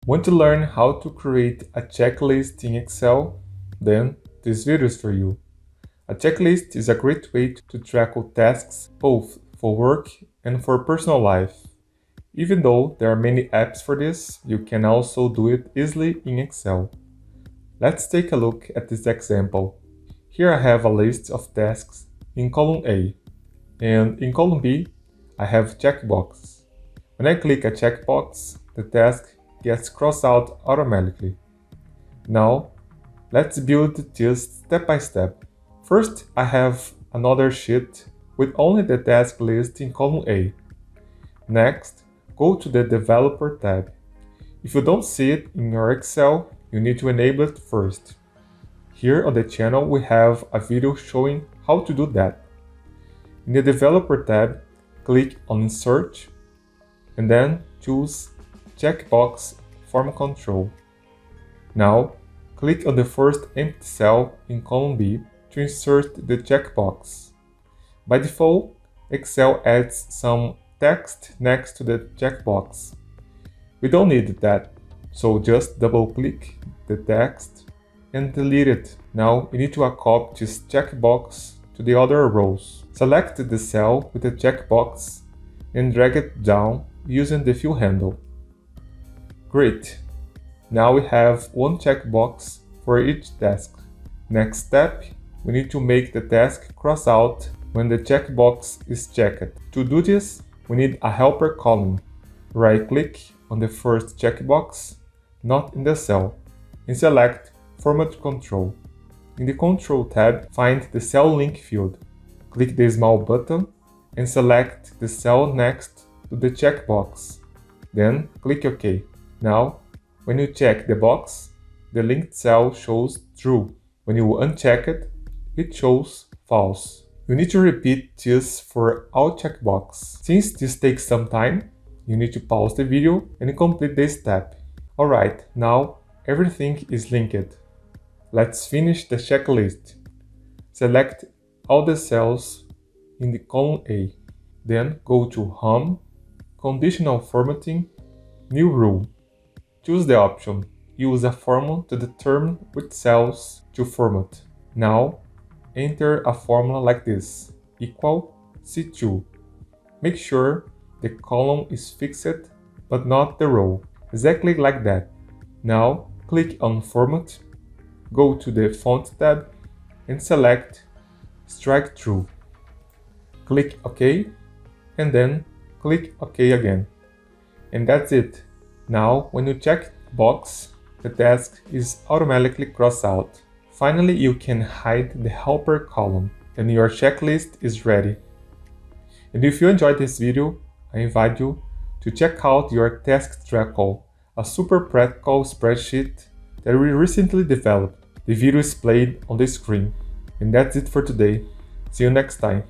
Want to learn how to create a checklist in Excel? Then this video is for you. A checklist is a great way to track tasks both for work and for personal life. Even though there are many apps for this, you can also do it easily in Excel. Let's take a look at this example. Here I have a list of tasks in column A, and in column B, I have checkboxes. When I click a checkbox, the task gets crossed out automatically. Now, let's build this step by step. First, I have another sheet with only the task list in column A. Next, go to the Developer tab. If you don't see it in your Excel, you need to enable it first. Here on the channel, we have a video showing how to do that. In the Developer tab, click on Insert and then choose Checkbox Form Control. Now, click on the first empty cell in column B to insert the checkbox. By default, Excel adds some text next to the checkbox. We don't need that, so just double-click the text and delete it. Now we need to copy this checkbox to the other rows. Select the cell with the checkbox and drag it down using the fill handle. Great! Now we have one checkbox for each task. Next step, we need to make the task cross out when the checkbox is checked. To do this, we need a helper column. Right-click on the first checkbox, not in the cell, and select Format Control. In the Control tab, find the Cell Link field. Click the small button and select the cell next to the checkbox. Then click OK. Now, when you check the box, the linked cell shows true. When you uncheck it, it shows false. You need to repeat this for all checkboxes. Since this takes some time, you need to pause the video and complete this step. Alright, now everything is linked. Let's finish the checklist. Select all the cells in the column A. Then go to Home, Conditional Formatting, New Rule. Choose the option Use a formula to determine which cells to format. Now, enter a formula like this, equal C2. Make sure the column is fixed, but not the row. Exactly like that. Now, click on Format, go to the Font tab, and select Strike Through. Click OK, and then click OK again. And that's it. Now, when you check box, the task is automatically crossed out. Finally, you can hide the helper column, and your checklist is ready. And if you enjoyed this video, I invite you to check out your Task Tracker, a super practical spreadsheet that we recently developed. The video is played on the screen. And that's it for today. See you next time.